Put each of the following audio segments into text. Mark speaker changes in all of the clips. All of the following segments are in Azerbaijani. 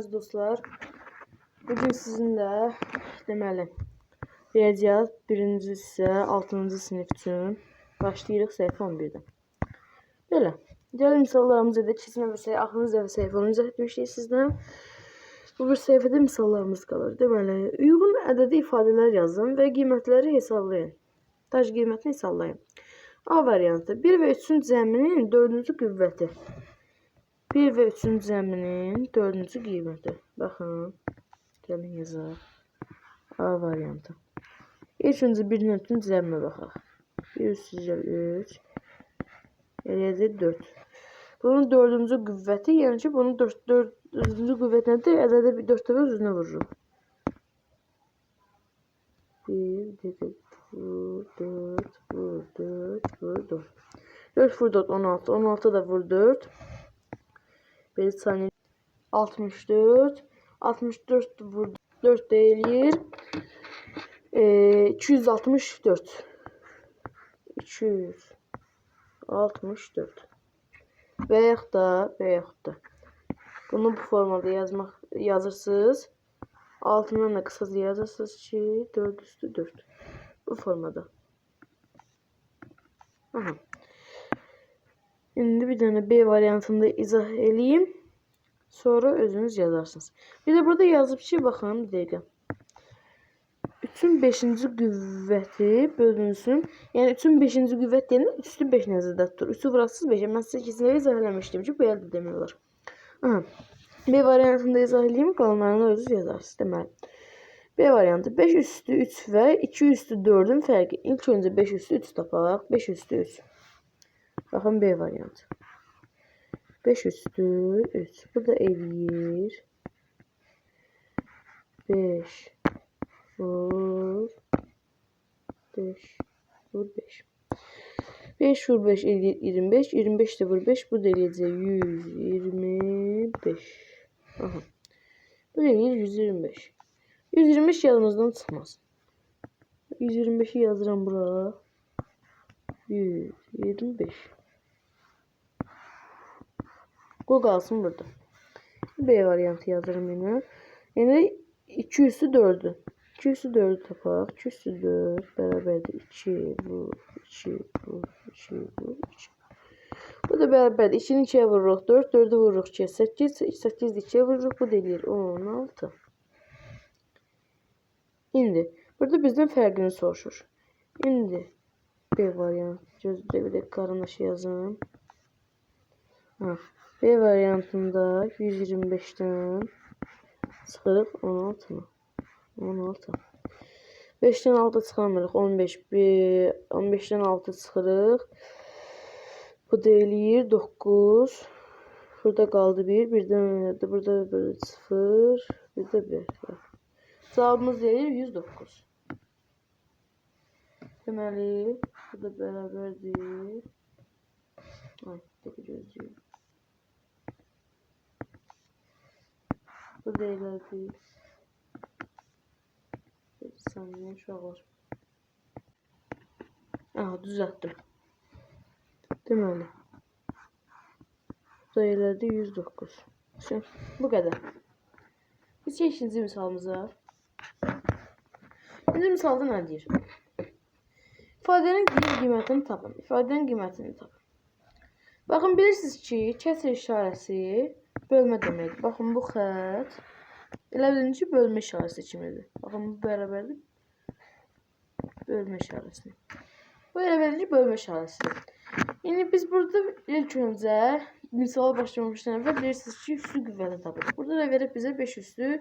Speaker 1: əziz dostlar. Bugün sizinlə deməli riyaziyyat 1-ci hissə 6-cı sinif üçün başlayırıq səhifə 11-dən. Belə. Gəlin misallarımızı edək. Keçən dəfə axırıncı dəfə səhifə 10-cu etmişdik sizlə. Bu bir səhifədə misallarımız qalır. Deməli, uyğun ədədi ifadələr yazın və qiymətləri hesablayın. Daş qiymətini hesablayın. A variantı 1 və 3-ün cəminin 4-cü qüvvəti. 1 və 3-ün cəminin 4-cü qiyməti. Baxın. Gəlin yazaq. A variantı. İlk öncə 1-in 3-ün cəminə baxaq. 1 üstücəl 3. Eləyəcək 4. Bunun 4-cü qüvvəti, yəni ki, bunun 4-cü qüvvət nədir? Ədədə bir 4 dəfə üzünə vururuq. 1, dedik, vur, 4, vur, 4, vur, 4. 4 vur 4, 16. 16 da vur 4. 1 saniye. 64. 64 vur 4 deyir. 264. 264. Və yaxud da bunu bu formada yazırsınız. Altından da qısaca yazırsınız ki 4 üstü 4. Bu formada. Aha. İndi bir dənə B variantında izah eləyim. Sonra özünüz yazarsınız. Bir de burada yazıb ki, baxın bir dəqiqə. 3-ün 5-ci qüvvəti bölünsün. Yəni 3-ün 5-ci qüvvət deyəndə 3 üstü 5 nəzərdə tutulur. 3-ü vurasınız 5-ə. Mən sizə kesinlikle izah eləmişdim ki, bu əldə demək olar. Aha. B variantında izah eləyim, qalanlarını özünüz yazarsınız. Deməli. B variantı 5 üstü 3 və 2 üstü 4-ün fərqi. İlk öncə 5 üstü 3 tapaq. 5 üstü 3. Baxın B variantı. 5 üstü 3. Bu da eləyir. 5 vur 5 vur 5. 5 vur 5 eləyir 25. 25 de vur 5. Bu da eləyəcək 125. Aha. Bu da eləyir 125. 125 yadımızdan çıxmasın. 125'i yazıram bura. 125. Bu qalsın burada. B variantı yazırım yine. Yəni 2 üstü 4'ü. 2 üstü 4'ü tapaq. 2 üstü 4 bərabərdir 2 vur 2 vur 2 vur 2. Bu da bərabərdir. 2'ni 2'ye vururuq 4. 4'ü vururuq 2'ye 8. 8'i 2'ye vururuq. Bu da eləyir 16. İndi burada bizdən fərqini soruşur. İndi B variantı. Gözdə bir də qarındaşı yazın. Ha. B variantında 125'ten çıxırıq 16 mı? 16. 5'ten 6 çıxamırıq. 15. 15'ten 6 çıxırıq. Bu da eləyir 9. Burada qaldı 1. Birdən burada 0. Bir də 1. Cevabımız eləyir 109. Deməli, bu da bərabərdir. Ay, gözləyim. Bu da elədir. Bir saniye uşaqlar. Aha, düzəltdim. Deməli. Bu da elədir 109. Şimdi, bu qədər. Biz ikinci misalımıza. İkinci misalda nə deyir? İfadənin qiymətini tapın. İfadənin qiymətini tapın. Baxın, bilirsiniz ki, kəsr işarəsi bölmə deməkdir. Baxın, bu xətt elə bilin ki, bölmə işarəsi kimidir. Baxın, bu bərabərdir bölmə işarəsini. Bu elə bilin ki, bölmə işarəsidir. Yəni, biz burada ilk öncə misala başlamışdan əvvəl bilirsiniz ki, üstü qüvvəni tapırıq. Burada da verib bizə 5 üstü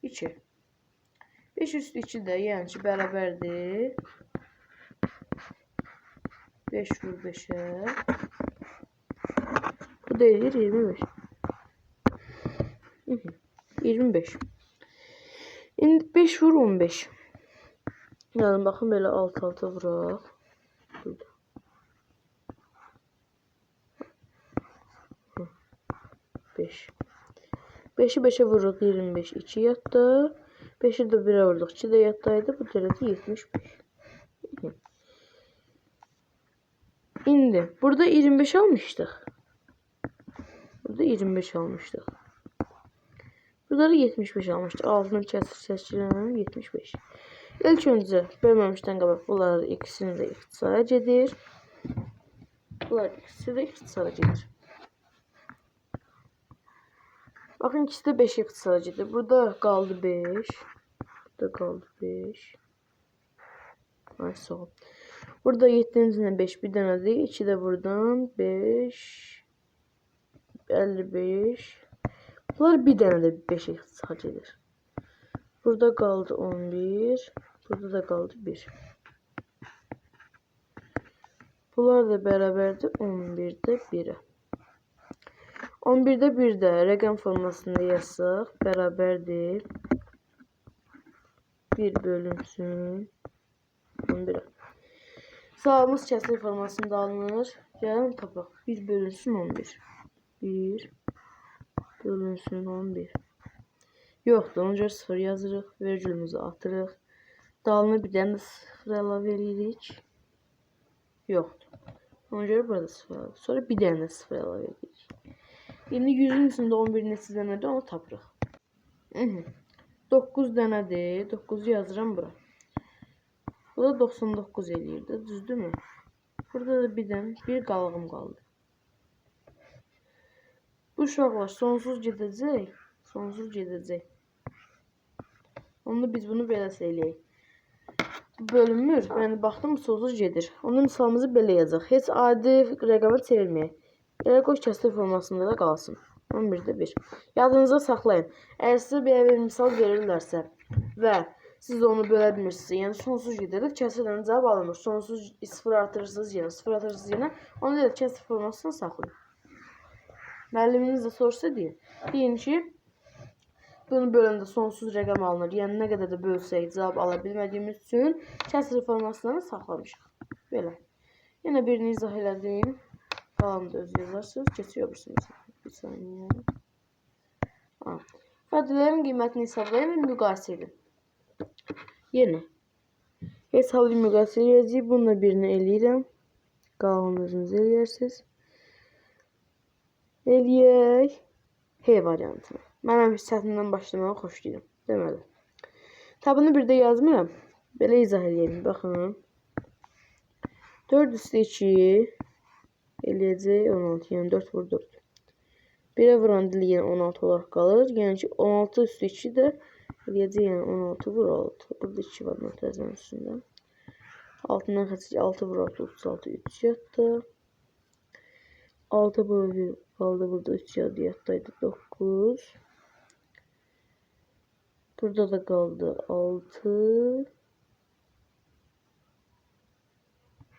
Speaker 1: 2. 5 üstü 2 də yəni ki, bərabərdir 5 vur 5'e. Bu da eləyir 25. 25. İndi 5 vur 15. Yəni baxın belə alt-alta vuraq. Burada. 5. 5'i 5'e vururuq 25. 2 yatda. 5'i de 1'e vurduk. 2 de yattaydı. Bu derece 75. İndi burada 25 almıştık. Burada 25 almıştık. Burada da 75 almıştık. Altını kəsirəm 75. İlk öncə bölməmişdən qabaq bunlar ikisini də ixtisara gedir. Bunlar ikisi də ixtisara gedir. Bakın ikisi de 5 ixtisara gedir. Burada qaldı 5. Burada qaldı 5. Ay sağ ol. Burada 7-ci 5 bir dənədir. 2 də buradan 5 55. Bunlar bir dənə də 5 ixtisara gedir. Burada qaldı 11. Burada da qaldı 1. Bunlar da bərabərdir 11-də 1-ə. 11'de 1'de rəqəm formasında yazsaq bərabərdir 1 bölünsün 11'ə. Sağımız kəsir formasında alınır. Gəlin tapaq. 1 bölünsün 11. 1 bölünsün 11. Yoxdur. Ona görə 0 yazırıq. Vergülümüzü atırıq. Dalını bir dənə 0 əlavə edirik. Yoxdur. Ona görə burada 0 əlavə. Sonra bir dənə 0 əlavə edirik. İndi 100'ün üstündə 11 neçə dənədir, onu tapırıq. 9 dənədir. 9'u yazıram bura. Bu da 99 eləyirdi, düzdürmü? Burada da bir qalığım qaldı. Bu uşaqlar sonsuz gedəcək. Sonsuz gedəcək. Onda biz bunu belə eləyək. Bölünmür. Yəni baxdım sonsuz gedir. Onun misalımızı belə yazacaq. Heç adi rəqəmə çevirməyək. Elə qoy kəsir formasında da qalsın. 11'də 1. Yadınıza saxlayın. Əgər sizə belə bir misal verirlərsə və siz onu bölə bilmirsiniz, yəni sonsuz gedir, kəsirdən cavab alınmır. Sonsuz 0 artırırsınız yenə, 0 artırırsınız yenə. Onu da kəsir formasını saxlayın. Müəlliminiz də sorsa deyin. Deyin ki, bunu böləndə sonsuz rəqəm alınır. Yəni nə qədər də bölsək cavab ala bilmədiyimiz üçün kəsir formasını saxlamışıq. Belə. Yenə birini izah elədim. Qalanı da öz yazarsınız. Keçiyor musunuz? Bir saniye. İfadələrin qiymətini hesablayın və müqayisə edin. Yeni. Hesablayın, müqayisə edəcəyik. Bununla birini eləyirəm. Qalanını özünüz eləyərsiniz. Eləyək. H variantını. Mən çətindən başlamağı xoşlayıram. Deməli. Tabını bir də yazmıram. Belə izah edeyim. Baxın. 4 üstü 2 eləyəcək 16. Yəni 4 vur 4. 1'ə vuran dili yenə 16 olaraq qalır. Yəni ki 16 üstü 2 də eləyəcək, yəni 16 vur 6. Burada 2 var möhtəzənin üstündə. Altından xəçək 6 vur 6 36 3 yatdı. 6 vur 1 qaldı burada 3 yatdaydı 9. Burada da qaldı 6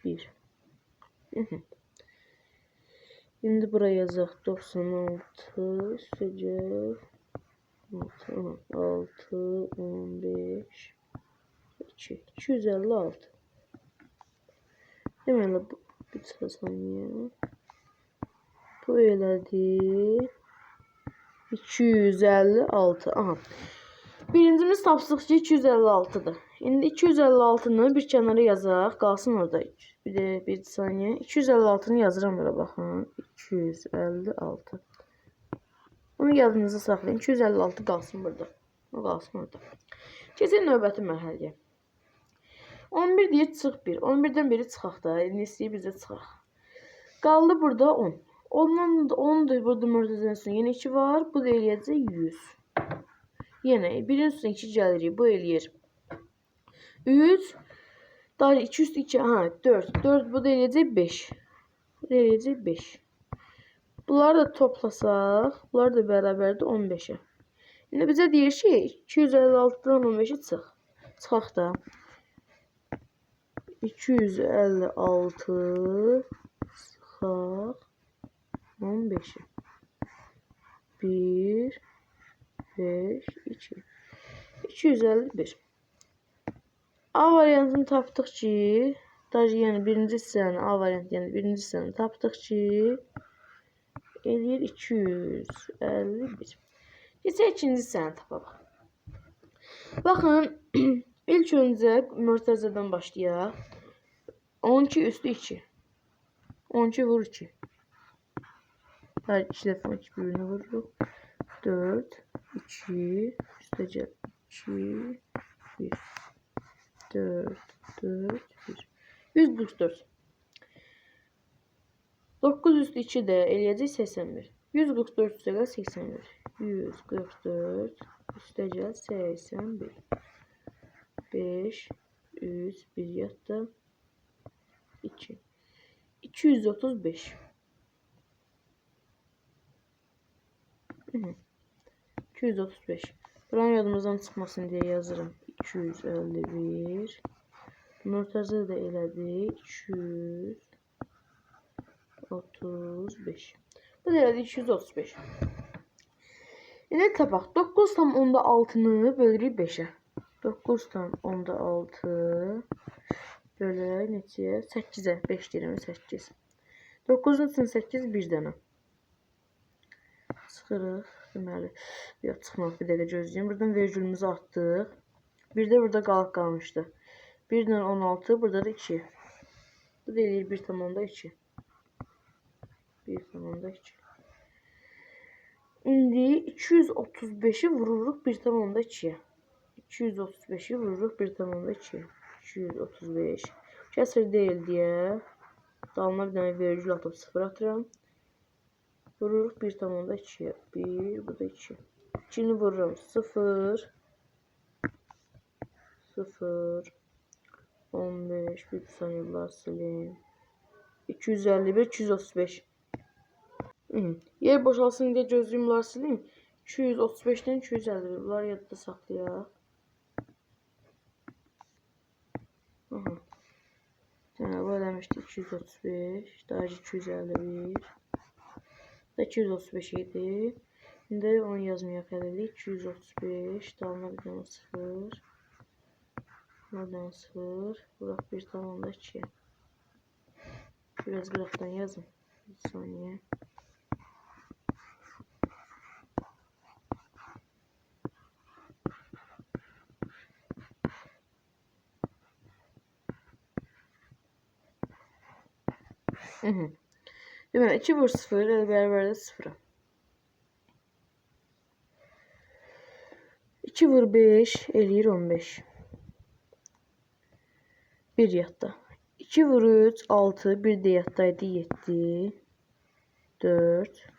Speaker 1: 1. Şimdi buraya yazaq 96 üstəcək 6 15 2 256. Deməli bu bir saniyə. Bu elədi 256. Aha. Birincimiz tapsıq ki 256'dır. İndi 256'nı bir kənara yazaq, qalsın orada. Bir saniyə. 256'nı yazıram bura baxın. 256. Onu yadınızda saxlayın. 256 qalsın burada. O qalsın orada. Keçək növbəti mərhələyə. 11 deyir çıx 1. 11'dən biri çıxaq da. İndi istəyir bizə çıxaq. Qaldı burada 10. Ondan 10 da burada möhtəzənin üstündə yenə 2 var. Bu da eləyəcək 100. Yenə birin üstündə 2 gəlirik. Bu eləyir 3. Daha 2 üstü 2. Aha 4. 4 bu da eləyəcək 5. Bu da eləyəcək 5. Bunları da toplasaq. Bunlar da bərabərdir 15'e. İndi bizə deyir ki 256'dan 15'e çıx. Çıxaq da. 256 çıxaq 15'e. 1 5 2 251. A variantını tapdıq ki, yəni birinci hissəni A variantı, yəni birinci hissəni tapdıq ki, eləyir 251. Keçək ikinci hissəni tapaq. Baxın, ilk öncə möhtəzədən başlayaq. 12 üstü 2. 12 vur 2. Hər 2 dəfə 2 birini vururuq. 4, 2, üstəcə 2, 1, 4, 4, 1. 144. 9 üstü 2 də eləyəcək 81. 144 üstə 81. 144 üstəcə 81. 5, 3, 1 yatdı. 2. 235. 235. Buranın yadımızdan çıxmasın deyə yazırım. 251. Ortası da elədi. 235. Bu da elədi 235. İndi tapaq. 9 tam onda 6-nı bölürük 5-ə. 9 tam onda 6 bölürək neçəyə? 8-ə. 5 deyirəm 8. 9-un üçün 8 bir dənə. Çıxırıq. Deməli, yox çıxmaq, bir dəqiqə gözləyim. Buradan vergülümüzü atdıq. Bir də burada qalmışdı. 1 ilə 16, burada da 2. Bu da eləyir 1,2. 1,2. İndi 235-i vururuq 1,2-yə. 235-i vururuq 1,2-yə. 235. Kəsr deyil deyə dalına bir dənə vergül atıb 0 atıram. Vururuq 1,2'ye. 1, bu da 2. 2'ni vururum. 0. 0. 15. Bir saniyeler sileyim. 251, 235. Yer boşalsın diye gözlüğümler sileyim. 235'ten 251. Bunlar yadda saklayaq. Bu ödemişti 235. Daha 251. 235 idi. Şimdi onu yazmaya kadar 235 dalına bir tane 0. Buradan 0. Burak bir tamamda 2. Biraz graftan yazın. Bir saniye. Demek 2 vur 0 beraber de 0. 2 vur 5 eləyir 15. 1 yatda. 2 vur 3 6 1 de yatdaydı 7 4.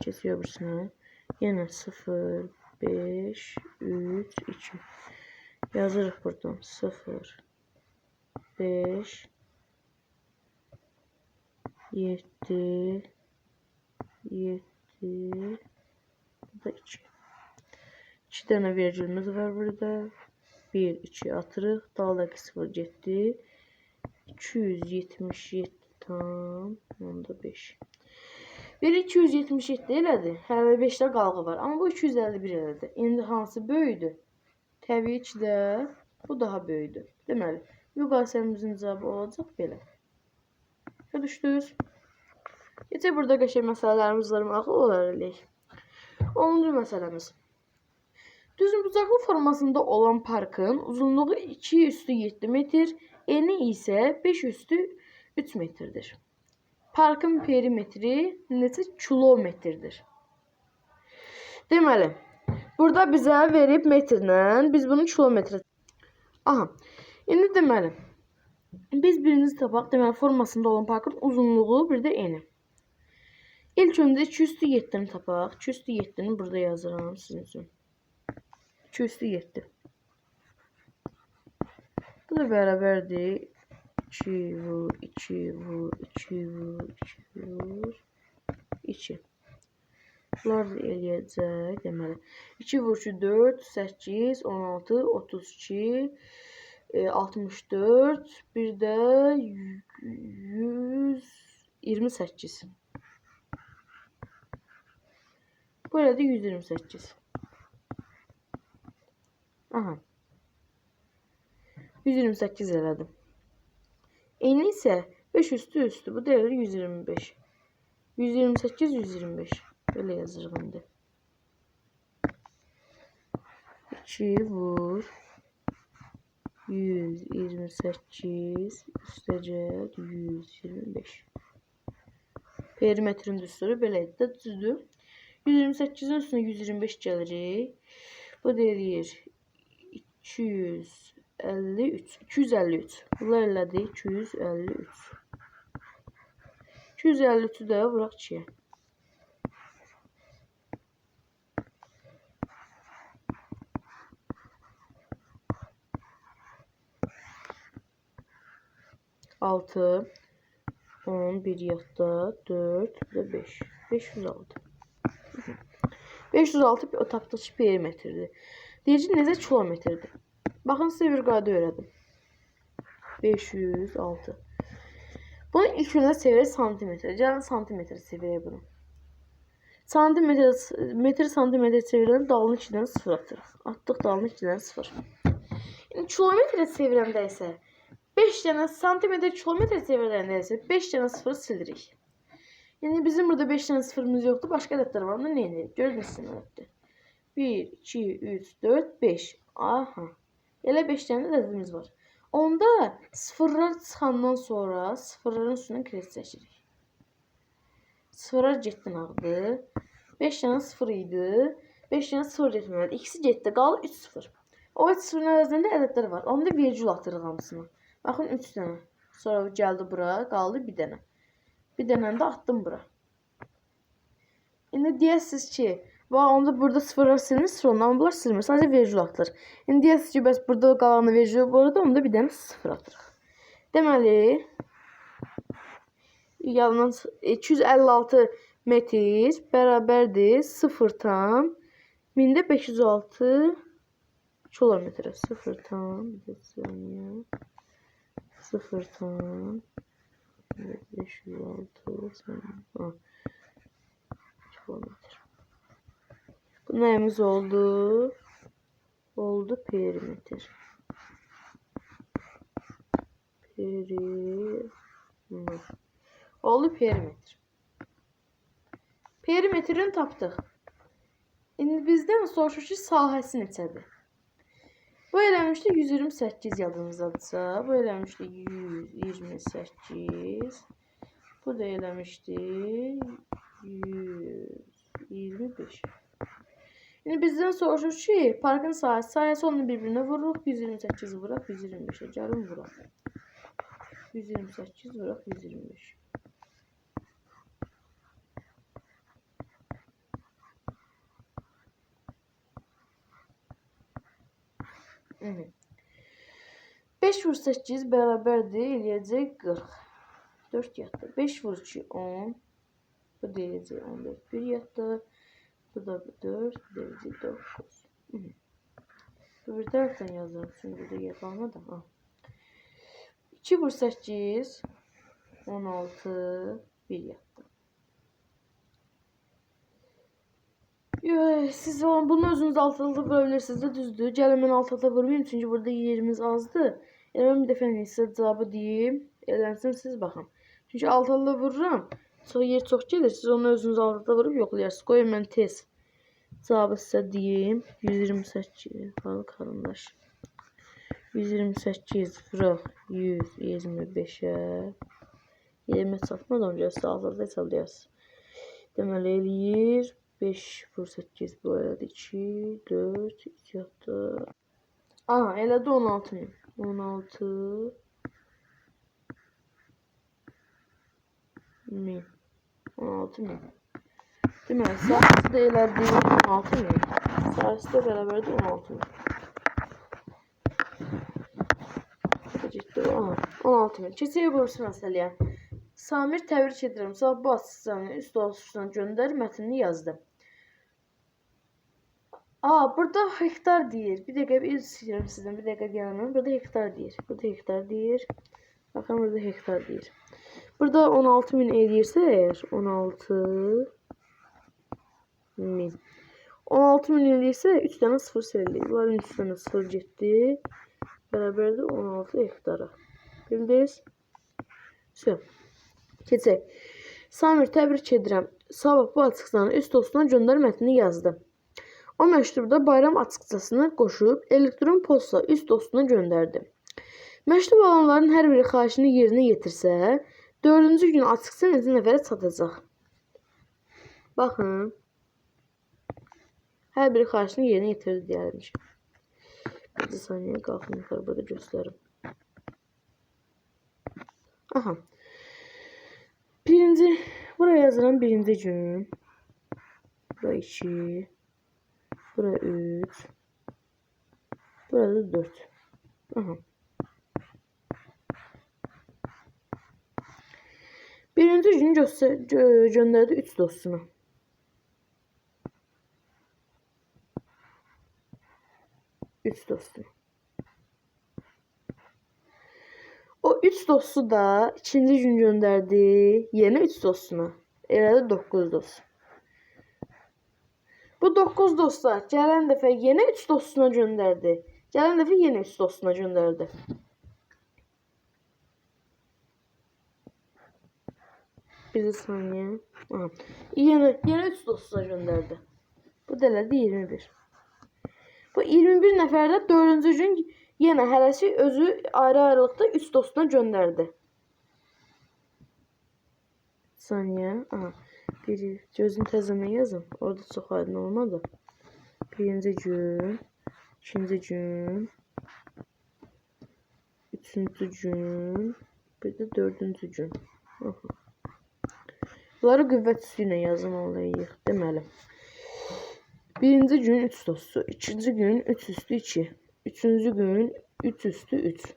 Speaker 1: Kesiyor bursunu. Yine 0 5 3 2. Yazırıq buradan 0 5 7 7 bu da 2. 2 tane vergülümüz var burada. 1 2 atırıq. Daldakı 0 getdi. 277 tam onda 5. Bir 277 elədi. Hələ 5-də qalğı var. Amma bu 251 elədi. İndi hansı böyüdür? Təbii ki də bu daha böyüdür. Deməli, müqayisəmizin cavabı olacaq belə. Düşdünüz. Geçək burada qəşəng məsələlərimiz var. Maraqlı olar eləyək. 10-cu məsələmiz. Düzbucaqlı formasında olan parkın uzunluğu 2 üstü 7 metr, eni isə 5 üstü 3 metrdir. Parkın perimetri neçə kilometrdir? Deməli, burada bizə verib metrlə, biz bunu kilometre. Aha, indi deməli, biz birinci tapaq, deməli, formasında olan parkın uzunluğu, bir də eni. İlk öncə 2 üstü 7'ni tapaq. 2 üstü 7'ni burada yazıram sizin üçün. 2 üstü 7. Bu da bərabərdir. 2 vur, 2 vur, 2 vur, 2 vur, 2. Bunlar da eləyəcək. Deməli, 2 vur 2, 4, 8, 16, 32, 64, bir də 128. Burada 128. Aha. 128 elədim. Eni isə 5 üstü. Bu değerli 125. 128, 125. Böyle yazırıq indi. 2 vur 128 üstəcək 125. Perimetrin düsturı belə də düzdür. 128'in üstünə 125 gəlirik. Bu deyir 253. Bunlar elədik 253. 253'ü də vuraq 2'yə. 6, 10, 1 yadda, 4 ve 5. 506. 506 bir tapdakı perimetrdir. Deyici necə kilometrdir? Baxın, sizə bir qayda öyrədim. 506. Bunu ilk öndə çevirək santimetre. Gəlin santimetre çevirək bunu. Metr santimetre çevirəndə dalını 2-dən 0 atırıq. Atdıq dalını 2-dən 0. Yəni kilometre çevirəndə isə 5 dənə santimetre kilometre çevirəndə isə 5 dənə 0 silirik. Yəni bizim burada 5 dənə 0'ımız yoxdur. Başqa ədədlər var. Onu nə edirik? Görürsünüz ədəddir. 1, 2, 3, 4, 5. Aha. Elə 5 dənə ədədimiz var. Onda sıfırlar çıxandan sonra sıfırların üstündən kres çəkirik. Sıfırlar getdi ağdı. 5 dənə 0 idi. 5 dənə 0 getməlidir. İkisi getdi. Qaldı 3 0. O 3 0'ın əvəzində ədədlər var. Onda vergül atırıq hamısını. Baxın 3 dənə. Sonra gəldi bura. Qaldı bir dənə. Bir dənəni də attım bura. İndi deyəsiniz ki, onda burada sıfırlar silinir, sıfırlar, amma bunlar silinmir. Sadəcə vergül atılır. İndi deyəsiniz ki, bəs burada qalanı vergül bu arada, onda bir dənə sıfır atırıq. Deməli, yanından 256 metr bərabərdir 0,506 kilometre. 0,506 kilometre. Bu nəyimiz oldu? Oldu perimetre. Oldu perimetre. Perimetrini tapdıq. İndi bizdən soruşur ki, sahəsi neçədir? Bu eləmişdi 128 yadınızdadırsa. Bu eləmişdi 128. Bu da eləmişdi 125. Şimdi bizden soruşur ki, parkın sahəsi onu birbirine vururuq. 128 vuraq, 125'e gəlin vuraq. 128 vuraq, 125. Evet. 5 vur 8 bərabərdir, eləyəcək 40. 4 yadda. 5 vur 2 10. Bu da eləyəcək 14. 1 yadda. Bu da 4. Bu da eləyəcək 9. Bu bir tərəfdən yazıram. Çünki burada yer qalmadı. 2 vur 8 16. 1 yadda. Siz bunu özünüz altıda vurabilirsiniz de düzdür. Gəlin mən altıda vurmayayım çünkü burada yerimiz azdır. Yəni mən bir dəfə sizə cavabı deyim. Elənsin siz baxın. Çünki altıda vururam. Yer çox gelir. Siz onu özünüz altıda vurup yoxlayarsınız. Qoyun mən tez cavabı sizə deyim. 128 karındaş. 128 vuraq 125'e. 20 çatmadan önce siz altıda hesablayarsınız. Deməli eləyir. 5 vur 8 bu arada 2 4 2 hatta. Aha elədi 16 min. 16 min. 16 min. Deməli sahəsi də elədi 16 min. Sahəsi də bərabərdir 16 min. 16 min. Keçək burası məsələyə. Samir təbrik edirəm. Sağ bu asıqsanı üst oluşuna göndər mətnini yazdım. Burada hektar deyir. Bir dəqiqə bir istəyirəm sizdən. Bir dəqiqə gəlməm. Burada hektar deyir. Burada hektar deyir. Baxın burada hektar deyir. Burada 16 min eləyirsə əgər 16 min. 16 min eləyirsə 3 dənə 0 silinir. Bunların 3 dənə 0 getdi. Bərabərdir 16 hektara. Bildiniz? Söz. Keçək. Samir təbrik edirəm. Sabah bu açıqsanı üst dostuna göndər mətnini yazdı. O məktubda bayram açıqçasını qoşub elektron posta üst dostuna göndərdi. Məktub alanların hər biri xahişini yerinə yetirsə, 4-cü gün açıqça neçə nəfərə çatacaq? Baxın. Hər biri xahişini yerinə yetirdi deyərmişim. Bir saniyə qalxın yuxarı burada göstərim. Aha. Buraya yazıram birinci gün. Bura 2. Bura 3. Burada 4. Aha. Birinci gün göndərdi 3 dostuna. O 3 dostu da ikinci gün gönderdi yeni 3 dostuna. Elədi 9 dost. Bu 9 dostlar gələn dəfə yeni 3 dostuna gönderdi. Gələn dəfə yeni 3 dostuna gönderdi. Bir saniye. Aha. Yeni 3 dostuna gönderdi. Bu da elədi 21. Bu 21 nəfərdə 4-cü gün yenə hərəsi özü ayrı-ayrılıqda 3 dostuna gönderdi. Saniye. Aha. Biri gözünü təzəmə yazın. Orada çox aydın olmadı. Birinci gün, ikinci gün, üçüncü gün, bir de dördüncü gün. Aha. Bunları qüvvət üstü ilə yazın olayıq. Deməli. Birinci gün 3 dostu, ikinci gün 3 üstü 2, üçüncü gün 3 üstü 3,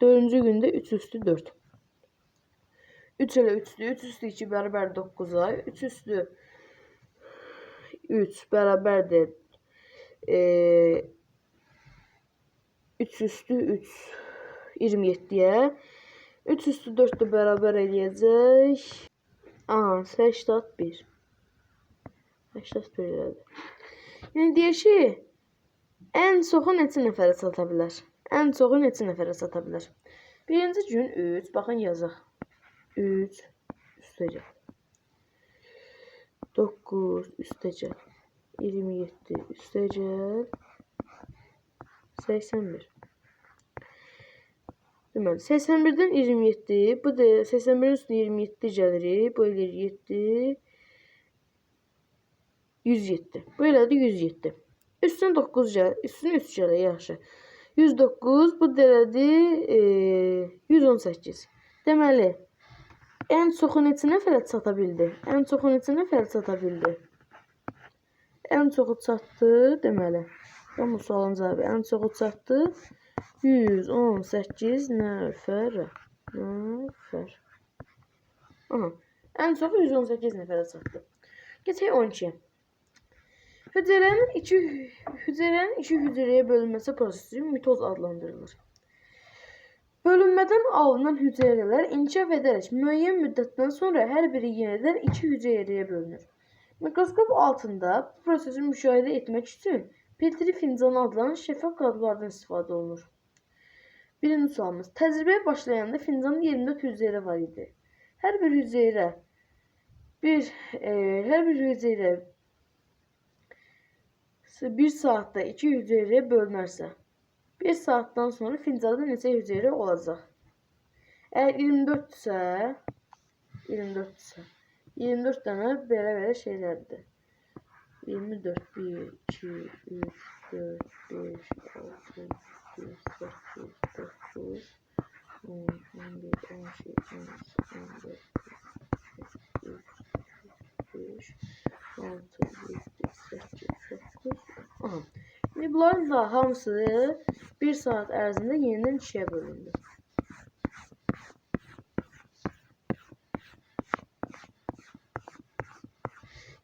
Speaker 1: dördüncü gündə 3 üstü 4. 3 ilə 3'dür, 3 üstü 2 bərabər 9'a, 3 üstü 3 bərabərdir 3 üstü 3 27'ye, 3 üstü 4 də bərabər eləyəcək. Aha, 81. 81 elədi. Yəni deyək ki, ən çoxu neçə nəfərə sata bilər? Ən çoxu neçə nəfərə sata bilər? Birinci gün 3, baxın yazaq. 3 üstəcək. 9 üstəcək. 27 üstəcək. 81. Deməli, 81'dən 27, bu da 81'in üstünə 27 gəlirik. Bu eləyir 7. 107. Bu elədi 107. Üstünə 9 gəlir. Üstünə 3 gəlir, yaxşı. 109, bu da elədi 118. Deməli, ən çoxu neçə nəfərə çata bildi? Ən çoxu neçə nəfərə çata bildi? Ən çoxu çatdı, deməli. Bu sualın cavabı ən çoxu çatdı 118 nəfərə. Aha, ən çoxu 118 nəfərə çatdı. Keçək 12'ye. Hücrələrin iki hücrəyə bölünməsi prosesi mitoz adlandırılır. Bölünmədən alınan hücrələr inkişaf edərək müəyyən müddətdən sonra hər biri yenidən 2 hücrəyə bölünür. Mikroskop altında bu prosesi müşahidə etmək üçün Petri fincanı adlanan şəffaf qablardan istifadə olunur. Birinci sualımız. Təcrübəyə başlayanda fincanın 24 hücrə var idi. Hər bir hücrə bir saatdə 2 hücrəyə bölünərsə, 1 saatdan sonra fincanda neçə hücrə olacaq? Əgər 24 dənə belə şeylərdir. 24, 1, 2, 3, 4, 5, 6, 7, 8, 9, 10, 11, 12, 13, 14, 15, 16, 17, 18, 19. Aha. Şimdi bunların da hamısı 1 saat ərzində yenidən 2'ye bölündü.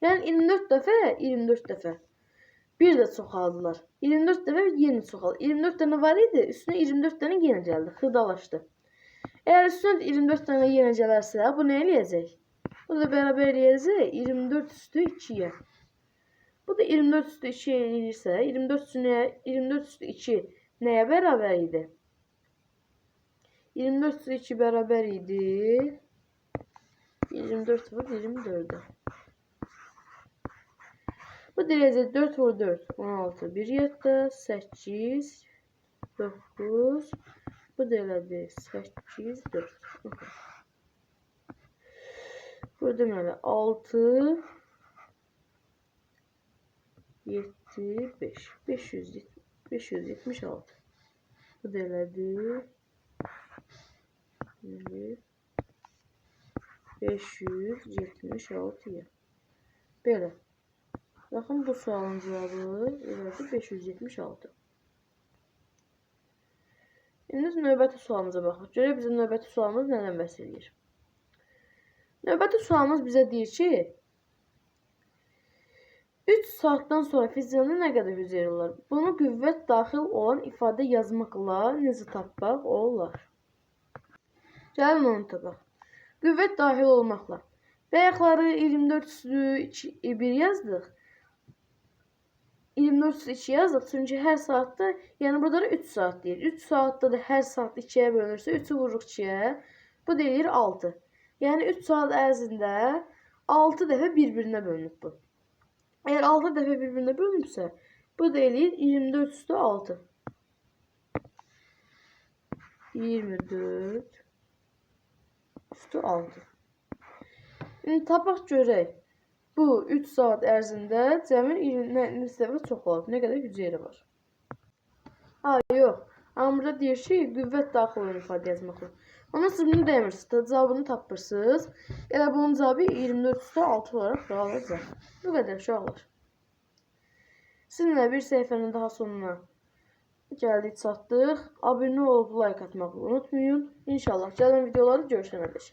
Speaker 1: Yəni 24 dəfə bir də çoxaldılar. 24 dəfə yeni çoxaldı. 24 dənə var idi, üstünə 24 dənə yenə gəldi, xırdalaşdı. Əgər üstünə 24 dənə yenə gələrsə, bu nə eləyəcək? Bu da bərabər eləyəcək 24 üstü 2'ye. Bu da 24 üstü 2 eləyirsə, 24 üstü 2 nəyə bərabər idi? 24 üstü 2 bərabər idi 24 vur 24'e. Bu derece 4 vur 4 16 1 7 8 9 bu deməli 8 4. Bu deməli 6 7 eşittir 5. 576. Bu da elədi. 576'ya. Belə. Baxın, bu sualın cevabı elədi 576. İndi növbəti sualımıza baxaq. Görək bizim növbəti sualımız nədən bəhs edir? Növbəti sualımız bizə deyir ki, 3 saatdan sonra fiziğində nə qədər hüceyrə olar? Bunu qüvvət daxil olan ifadə yazmaqla necə tapmaq olar? Gəlin onu tapaq. Qüvvət daxil olmaqla. Bayaqları 24/1 yazdıq. 24/2 yazdıq. Çünki hər saatda, yəni burada da 3 saat deyir. 3 saatda da hər saat 2-yə bölünürsə, 3-ü vururuq 2-yə. Bu deyir 6. Yəni 3 saat ərzində 6 dəfə bir-birinə bölünüb bu. Əgər 6 dəfə bir-birinə bölünübsə, bu deyir 24/6. 24/6. İndi tapaq görək. Bu 3 saat ərzində cəmi neçə dəfə çoxalıb, nə qədər hüceyrə var. Yox. Amma burada deyir ki, qüvvət daxil olan ifadə yazmaqla. Ona siz bunu demirsiniz, cavabını tapırsınız. Elə bunun cavabı 24/6 olaraq qalacaq. Bu qədər uşaqlar. Sizinlə bir səhifənin daha sonuna gəldik, çatdıq. Abunə olub like atmağı unutmayın. İnşallah gələn videoları görüşənədək.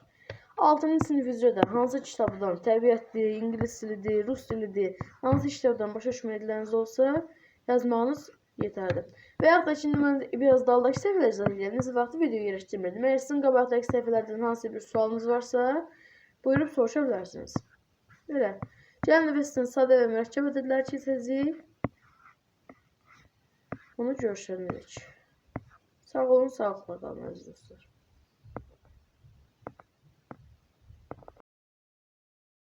Speaker 1: 6-cı sinif üzrə də hansı kitabdan, təbiətdir, ingilis dilidir, rus dilidir, hansı kitabdan başa düşmədikləriniz olsa yazmağınız yetərli. Və yaxud da şimdi mən biraz daldakı səhifələr izləyirəm. Necə vaxtı video yerləşdirmədim. Əgər sizin qabaqdakı səhifələrdən hansı bir sualınız varsa, buyurub soruşa bilərsiniz. Belə. Gəlin və sizin sadə və mürəkkəb ədədlər keçəcəyik. Onu görüşənədək. Sağ olun, sağlıqla qalın əziz dostlar.